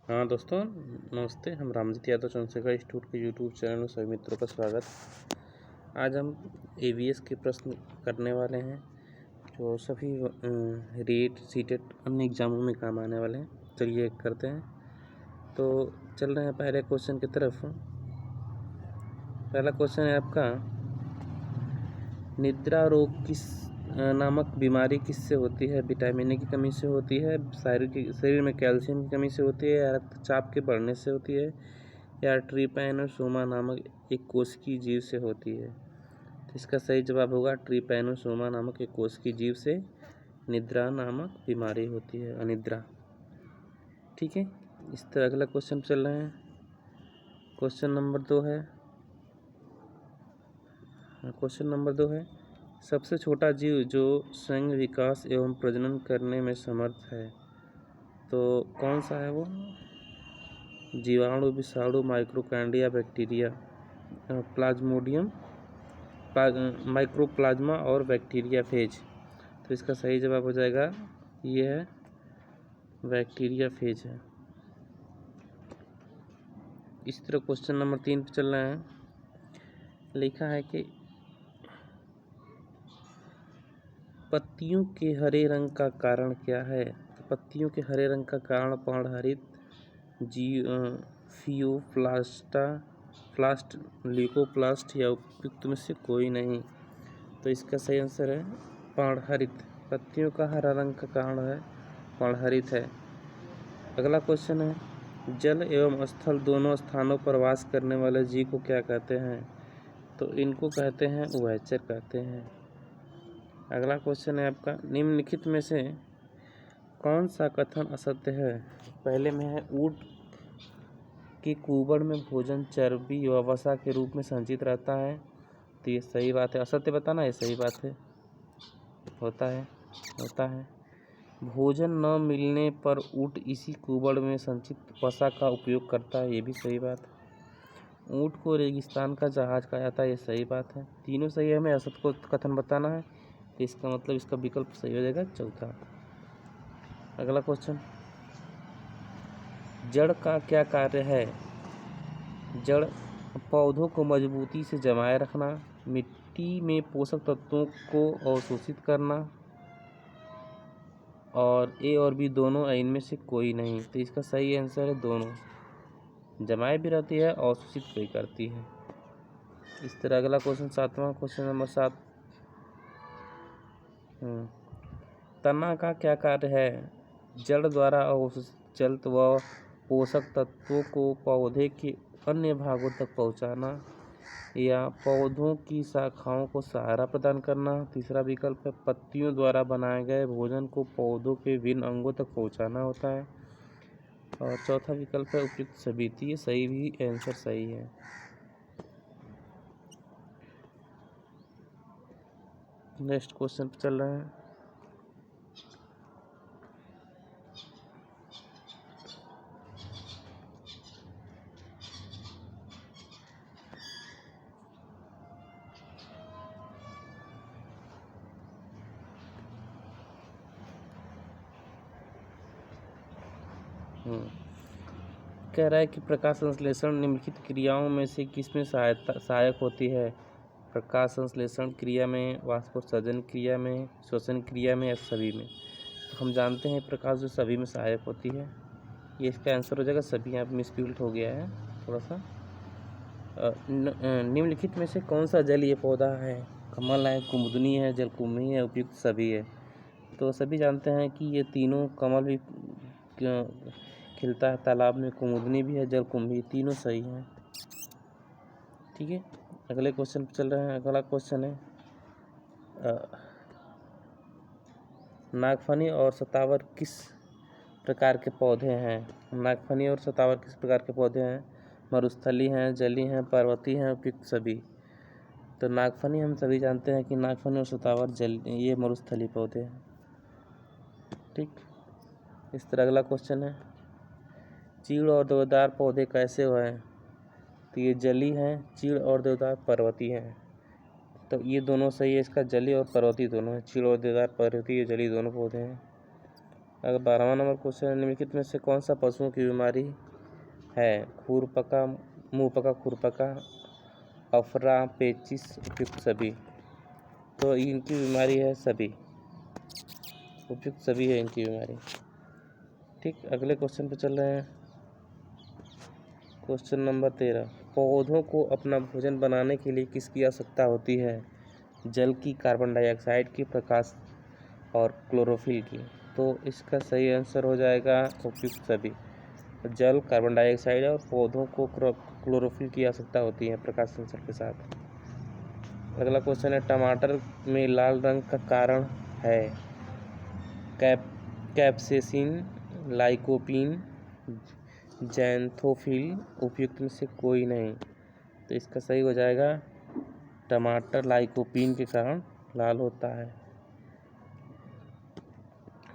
हाँ दोस्तों, नमस्ते। हम रामजीत यादव चंद्रशेखर इंस्टीट्यूट के यूट्यूब चैनल में सभी मित्रों का स्वागत। आज हम एवीएस के प्रश्न करने वाले हैं जो सभी रीट सीटेट अन्य एग्जामों में काम आने वाले हैं। चलिए करते हैं। तो चल रहे हैं पहले क्वेश्चन की तरफ। पहला क्वेश्चन है आपका, निद्रा रोग किस नामक बीमारी किससे होती है? विटामिन ए की कमी से होती है, शरीर में कैल्शियम की कमी से होती है, या रक्तचाप के बढ़ने से होती है, या ट्रिपैनोसोमा नामक एक कोशिकीय जीव से होती है? तो इसका सही जवाब होगा ट्रिपैनोसोमा नामक एक कोशिकीय जीव से निद्रा नामक बीमारी होती है, अनिद्रा। ठीक है, इस तरह अगला क्वेश्चन चल रहे हैं। क्वेश्चन नंबर 2 है, सबसे छोटा जीव जो स्वयं विकास एवं प्रजनन करने में समर्थ है, तो कौन सा है वो? जीवाणु, विषाणु, माइक्रोकांडिया, बैक्टीरिया, प्लाज्मोडियम, माइक्रोप्लाज्मा और बैक्टीरिया फेज। तो इसका सही जवाब हो जाएगा, ये है बैक्टीरिया फेज है। इसी तरह क्वेश्चन नंबर 3 पे चल रहे हैं। लिखा है कि पत्तियों के हरे रंग का कारण क्या है? तो पत्तियों के हरे रंग का कारण पर्णहरित, फ्लास्ट, ल्यूकोप्लास्ट या उपयुक्त में से कोई नहीं। तो इसका सही आंसर है पर्णहरित। पत्तियों का हरा रंग का कारण है पर्णहरित है। अगला क्वेश्चन है, जल एवं स्थल दोनों स्थानों पर वास करने वाले जीव को क्या कहते हैं? तो इनको कहते हैं उभयचर कहते हैं। अगला क्वेश्चन है आपका, निम्नलिखित में से कौन सा कथन असत्य है? पहले में है, ऊंट के कुबड़ में भोजन चर्बी व वसा के रूप में संचित रहता है। तो ये सही बात है। असत्य बताना, ये सही बात है। होता है। भोजन न मिलने पर ऊंट इसी कुबड़ में संचित वसा का उपयोग करता है, ये भी सही बात है। ऊंट को रेगिस्तान का जहाज कहा जाता है, ये सही बात है। तीनों सही है। हमें असत्य को कथन बताना है, इसका मतलब इसका विकल्प सही हो जाएगा चौथा। अगला क्वेश्चन, जड़ का क्या कार्य है? जड़ पौधों को मजबूती से जमाए रखना, मिट्टी में पोषक तत्वों को अवशोषित करना, और ए और बी दोनों, इनमें से कोई नहीं। तो इसका सही आंसर है दोनों। जमाए भी रहती है, अवशोषित कोई करती है। इस तरह अगला क्वेश्चन, सातवां क्वेश्चन नंबर 7, तना का क्या कार्य है? जड़ द्वारा अवशोषित जल व पोषक तत्वों को पौधे के अन्य भागों तक पहुंचाना, या पौधों की शाखाओं को सहारा प्रदान करना। तीसरा विकल्प है, पत्तियों द्वारा बनाए गए भोजन को पौधों के विभिन्न अंगों तक पहुंचाना होता है। और चौथा विकल्प है उपयुक्त सभी। तो ये सही भी आंसर सही है। नेक्स्ट क्वेश्चन पे चल रहे हैं। कह रहा है कि प्रकाश संश्लेषण निम्नलिखित क्रियाओं में से किसमें सहायक होती है? प्रकाश संश्लेषण क्रिया में, वाष्पोत्सर्जन क्रिया में, श्वसन क्रिया में, या सभी में? तो हम जानते हैं प्रकाश जो सभी में सहायक होती है, ये इसका आंसर हो जाएगा सभी। यहाँ पर मिसप्रिंट हो गया है थोड़ा सा। निम्नलिखित में से कौन सा जलीय पौधा है? कमल है, कुमुदनी है, जलकुंभी है, उपयुक्त सभी है? तो सभी जानते हैं कि ये तीनों, कमल भी खिलता है तालाब में, कुमुदनी भी है, जलकुंभी, तीनों सही हैं। ठीक है, अगले क्वेश्चन पर चल रहे हैं। अगला क्वेश्चन है, नागफनी और शतावर किस प्रकार के पौधे हैं? नागफनी और शतावर किस प्रकार के पौधे हैं? मरुस्थली हैं, जली हैं, पर्वतीय हैं, उपयुक्त सभी? तो नागफनी हम सभी जानते हैं कि नागफनी और शतावर ये मरुस्थली पौधे हैं। ठीक, इस तरह अगला क्वेश्चन है, चीड़ और देवदार पौधे कैसे हुए? तो ये जली हैं, चीड़ और देवदार पर्वतीय हैं। तो ये दोनों सही है। इसका जली और पर्वतीय दोनों है। चीड़ और देवदार पर्वतीय, जली दोनों पौधे हैं। अगर 12वां नंबर क्वेश्चन है, निम्नलिखित में से कौन सा पशुओं की बीमारी है? खुरपका, मुंह पका, खुरपका, अफरा, पेचिस, उपयुक्त सभी। तो इनकी बीमारी है सभी, उपयुक्त सभी है इनकी बीमारी। ठीक, अगले क्वेश्चन पे चल रहे हैं। क्वेश्चन नंबर 13, पौधों को अपना भोजन बनाने के लिए किसकी आवश्यकता होती है? जल की, कार्बन डाइऑक्साइड की, प्रकाश और क्लोरोफिल की। तो इसका सही आंसर हो जाएगा उपयुक्त सभी। जल, कार्बन डाइऑक्साइड और पौधों को क्लोरोफिल की आवश्यकता होती है प्रकाश संश्लेषण के साथ। अगला क्वेश्चन है, टमाटर में लाल रंग का कारण है? कैप्सेसिन, लाइकोपीन, जैंथोफिल, उपयुक्त में से कोई नहीं। तो इसका सही हो जाएगा टमाटर लाइकोपीन के कारण लाल होता है।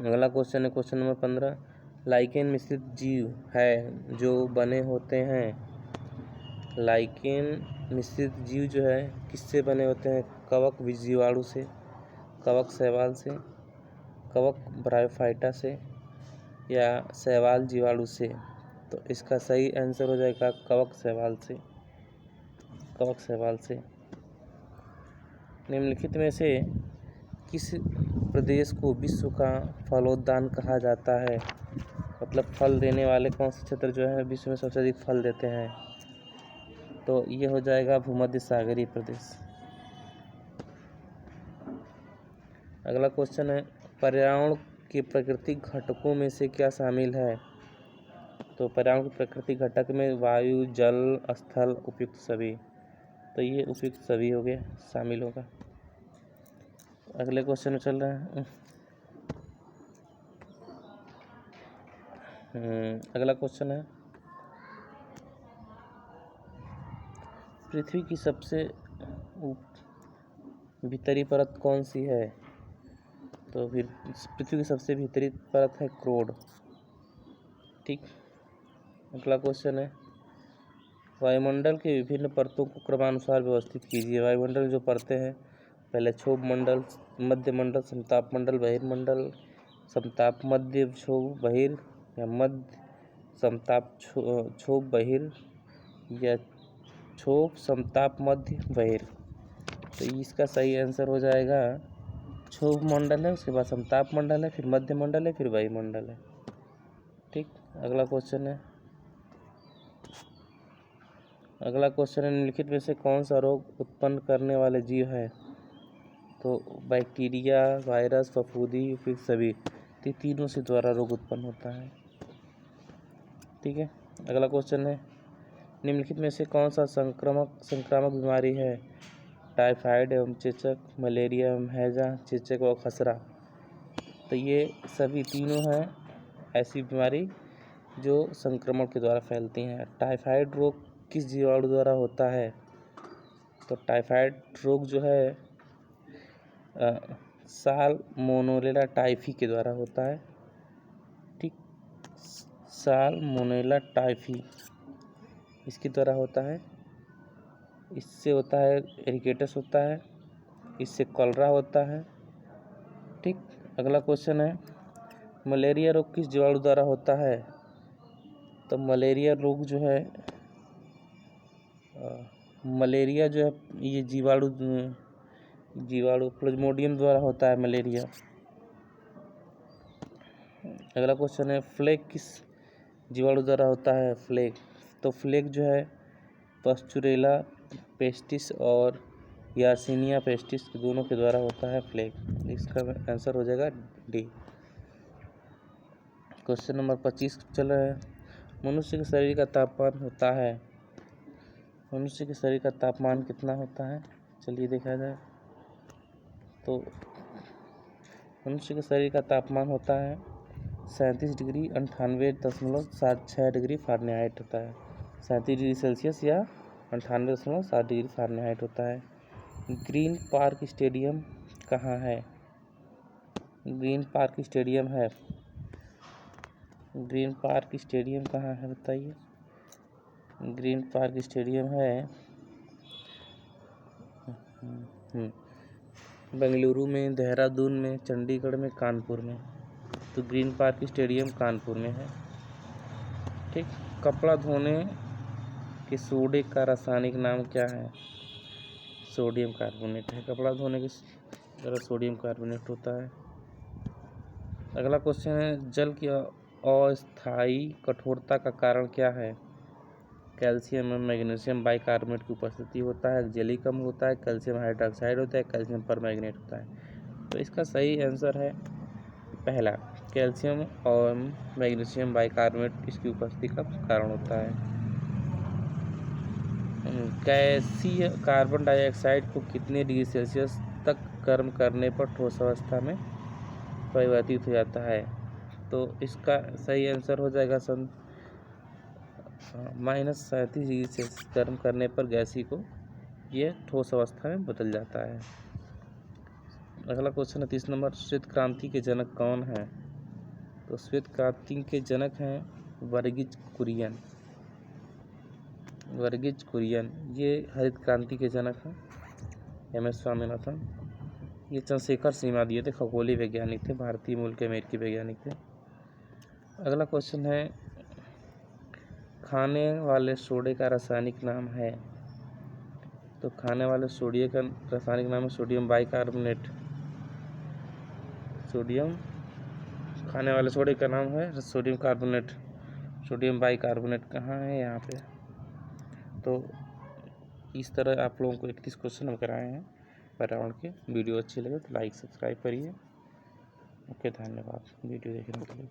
अगला क्वेश्चन है क्वेश्चन नंबर 15, लाइकेन मिश्रित जीव है जो बने होते हैं? लाइकेन मिश्रित जीव जो है किससे बने होते हैं? कवक जीवाणु से, कवक शैवाल से, कवक ब्रायोफाइटा से या शैवाल जीवाणु से। तो इसका सही आंसर हो जाएगा कवक शैवाल से, कवक शैवाल से। निम्नलिखित में से किस प्रदेश को विश्व का फलोद्यान कहा जाता है? मतलब फल देने वाले कौन से क्षेत्र जो है विश्व में सबसे अधिक फल देते हैं? तो ये हो जाएगा भूमध्य सागरीय प्रदेश। अगला क्वेश्चन है, पर्यावरण के प्राकृतिक घटकों में से क्या शामिल है? तो पर्यावरण के प्राकृतिक घटक में वायु, जल, स्थल, उपयुक्त सभी। तो ये उपयुक्त सभी हो गया, शामिल होगा। अगले क्वेश्चन में चल रहे हैं। अगला क्वेश्चन है, पृथ्वी की सबसे भीतरी परत कौन सी है? तो फिर पृथ्वी की सबसे भीतरी परत है क्रोड। ठीक, अगला क्वेश्चन है, वायुमंडल के विभिन्न परतों को क्रमानुसार व्यवस्थित कीजिए। वायुमंडल जो परतें हैं, पहले क्षोभ मंडल, मध्य मंडल, समताप मंडल, बहिर्मंडल, समताप मध्य क्षोभ बहिर, या मध्य समताप क्षोभ बहिर, या क्षोभ समताप मध्य बहिर। तो इसका सही आंसर हो जाएगा क्षोभ मंडल है, उसके बाद समताप मंडल है, फिर मध्य मंडल है, फिर वायुमंडल है। ठीक, अगला क्वेश्चन है, अगला क्वेश्चन है, निम्नलिखित में से कौन सा रोग उत्पन्न करने वाले जीव है? तो बैक्टीरिया, वायरस, फफूंदी, फिर सभी। तीनों से द्वारा रोग उत्पन्न होता है। ठीक है, अगला क्वेश्चन है, निम्नलिखित में से कौन सा संक्रामक बीमारी है? टाइफाइड एवं चेचक, मलेरिया एवं हैजा, चेचक व खसरा। तो ये सभी तीनों हैं ऐसी बीमारी जो संक्रमण के द्वारा फैलती हैं। टाइफाइड रोग किस जीवाणु द्वारा होता है? तो टाइफाइड रोग जो है साल्मोनेला टाइफी के द्वारा होता है। ठीक, साल्मोनेला टाइफी इसके द्वारा होता है। इससे होता है एरिकेटस होता है, इससे कॉलरा होता है। ठीक, अगला क्वेश्चन है, मलेरिया रोग किस जीवाणु द्वारा होता है? तो मलेरिया रोग जो है मलेरिया जो है ये जीवाणु प्लाज्मोडियम द्वारा होता है मलेरिया। अगला क्वेश्चन है, फ्लेग किस जीवाणु द्वारा होता है? फ्लेग, तो फ्लेग जो है पस्चुरेला पेस्टिस और यार्सिनिया पेस्टिस दोनों के द्वारा होता है फ्लेग। इसका आंसर हो जाएगा डी। क्वेश्चन नंबर 25 चल रहा है, मनुष्य के शरीर का तापमान होता है? मनुष्य के शरीर का तापमान कितना होता है? चलिए देखा जाए। तो मनुष्य के शरीर का तापमान होता है 37 डिग्री 98.76 डिग्री फ़ारेनहाइट होता है। 37 डिग्री सेल्सियस या 98.7 डिग्री फ़ारेनहाइट होता है। ग्रीन पार्क स्टेडियम कहाँ है? ग्रीन पार्क स्टेडियम है, ग्रीन पार्क स्टेडियम कहाँ है बताइए? ग्रीन पार्क स्टेडियम है बेंगलुरु में, देहरादून में, चंडीगढ़ में, कानपुर में। तो ग्रीन पार्क स्टेडियम कानपुर में है। ठीक, कपड़ा धोने के सोडे का रासायनिक नाम क्या है? सोडियम कार्बोनेट है। कपड़ा धोने के तरह सोडियम कार्बोनेट होता है। अगला क्वेश्चन है, जल की अस्थायी कठोरता का कारण क्या है? कैल्शियम और मैग्नीशियम बाइकार्बोनेट की उपस्थिति होता है, जेलिक अम्ल होता है, कैल्शियम हाइड्रोक्साइड होता है, कैल्शियम परमैंगनेट होता है। तो इसका सही आंसर है पहला, कैल्शियम और मैग्नीशियम बाइकार्बोनेट इसकी उपस्थिति का कारण होता है। गैसीय कार्बन डाइऑक्साइड को कितने डिग्री सेल्सियस तक गर्म करने पर ठोस अवस्था में परिवर्तित हो जाता है? तो इसका सही आंसर हो जाएगा -37 डिग्री सेल्सियस गर्म करने पर गैसी को यह ठोस अवस्था में बदल जाता है। अगला क्वेश्चन है 30 नंबर, श्वेत क्रांति के जनक कौन है? तो श्वेत क्रांति के जनक हैं वर्गीज कुरियन। वर्गीज कुरियन ये हरित क्रांति के जनक हैं। MS स्वामीनाथन ये चंद्रशेखर श्रीमादियो थे, खगोलीय वैज्ञानिक थे, भारतीय मूल के अमेरिकी वैज्ञानिक थे। अगला क्वेश्चन है, खाने वाले सोडे का रासायनिक नाम है? तो खाने वाले सोडियम का रासायनिक नाम है सोडियम बाइकार्बोनेट। सोडियम खाने वाले सोडे का नाम है सोडियम कार्बोनेट। सोडियम बाइकार्बोनेट कहाँ है? यहाँ पे। तो इस तरह आप लोगों को 31 क्वेश्चन हम कराए हैं पर्यावरण के। वीडियो अच्छी लगे तो लाइक सब्सक्राइब करिए। ओके, धन्यवाद वीडियो देखने के लिए।